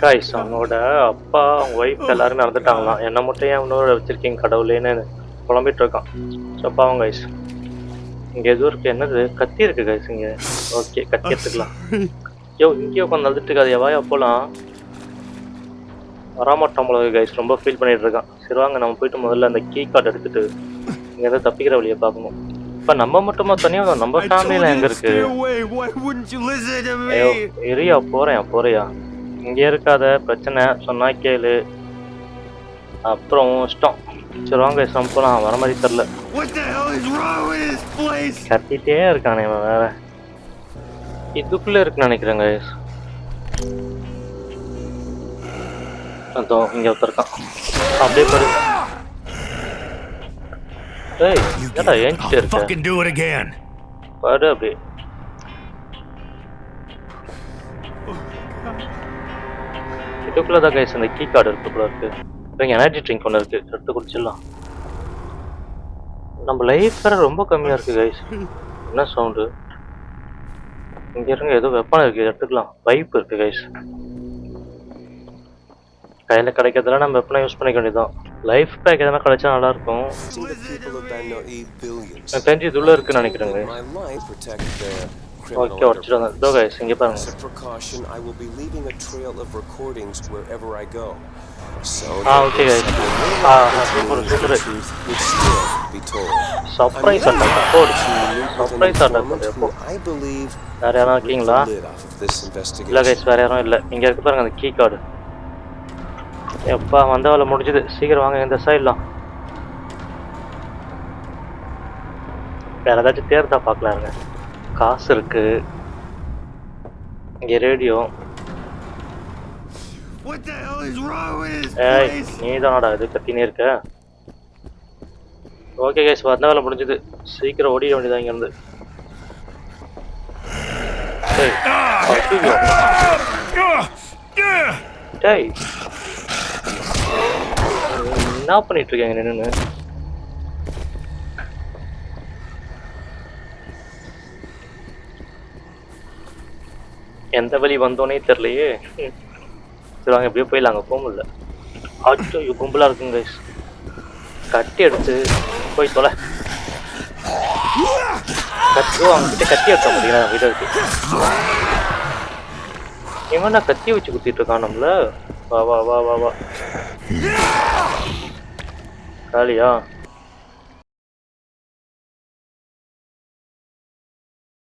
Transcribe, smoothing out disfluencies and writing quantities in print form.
Guys அவனோட அப்பா அவங்க ஒய்ஃப் எல்லாருமே இறந்துட்டாங்களாம். என்ன மட்டும் ஏன் இன்னொரு வச்சிருக்கீங்க கடவுளேன்னு புலம்பிட்டு இருக்கான். ஸோ பாவம் கைஸ். இங்க எதுவும் இருக்கு, என்னது கத்தி இருக்கு கைஸ் இங்க. ஓகே கத்தி எடுத்துக்கலாம். யோ இங்கேயே உட்காந்து அழுதுட்டு இருக்காது வாயா போலாம். வராமட்டான் போல கைஸ், ரொம்ப ஃபீல் பண்ணிட்டு இருக்கான். சரி வாங்க நம்ம போயிட்டு முதல்ல அந்த கீ கார்டு எடுத்துட்டு இங்க ஏதாவது தப்பிக்கிற வழியை பார்க்கணும். இப்ப நம்ம மட்டுமா தனியா, நம்ம ஃபேமிலியில எங்க இருக்கு? ஐயோ எரியா போறியா இங்க இருக்காத, பிரச்சனை சொன்னா கேளு, அப்புறம் இஷ்டம். சரி வாங்க நம்ம போலாம். வர மாதிரி தெரியல, கத்திட்டே இருக்கானே இவன் வேற. இதுக்குள்ள இருக்குன்னு நினைக்கிறேங்க. அதோ இங்க ஒருத்தருக்கான், அப்படியே பாரு. ஏய் என்னடா ஏஞ்சிட்டே இருக்க பாரு அப்படியே. இதுக்குள்ளதான் கைஸ் அந்த கீ கார்டு இருக்கு போல இருக்கு. இங்க எனர்ஜி ட்ரிங்க் ஒன்று இருக்கு, எடுத்து குடிச்சிடலாம். நம்ம லைஃப் வேற ரொம்ப கம்மியா இருக்கு கைஸ். என்ன சவுண்டு இங்க இருங்க? ஏதோ வெப்பன் இருக்கு, எடுத்துக்கலாம். பைப் இருக்கு கைஸ். கையில கிடைக்கிறதுல நம்ம வெப்பனை யூஸ் பண்ணிக்க வேண்டியதான். லைஃப் பேக் எதனா கிடைச்சா நல்லா இருக்கும். எனக்கு தெரிஞ்சு இதுள்ள இருக்குன்னு நினைக்கிறேங்க. ஓகே உடச்சிட்டு இதோ கைஸ் இங்க பாருங்க. Okay guys. Super super. Surprise attack போடு. சர்ப்ரைஸ் அட்டாக் எப்போ? வேற யாரும் இருக்கீங்களா? இல்ல கைஸ் வேற யாரும் இல்ல. இங்க இருக்கு பாருங்க அந்த கீ கார்டு. எப்பா வந்த வேலை முடிஞ்சது. சீக்கிரம் வாங்க இந்த சைட்லாம். வேற ஏதாச்சும் தேர்தா பார்க்கலாங்க. காசு இருக்கு இங்க, ரேடியோ. ஏய் நீ தானடா இது கத்தினே இருக்க? ஓகே கைஸ் வந்த வேலை முடிஞ்சது. சீக்கிரம் ஓடிட வேண்டியதான் இங்க இருந்து. டேய் என்ன பண்ணிட்டு இருக்கீங்க நின்னு? எந்த வழி வந்தோனே தெரியலையே. சரி வாங்க எப்படியோ போயிடலாம், அங்கே போக முடியல. ஆச்சோ கும்பலா இருக்குங்க கைஸ். கட்டி எடுத்து போய் தொலை. அவங்க கிட்ட கத்தி எடுத்த முடியுங்களா? நம்ம கிட்ட இருக்கு. இவன் நான் கத்தி வச்சு குத்திட்டு இருக்கான் நம்மள. வா வா வா வா வா. காலியா?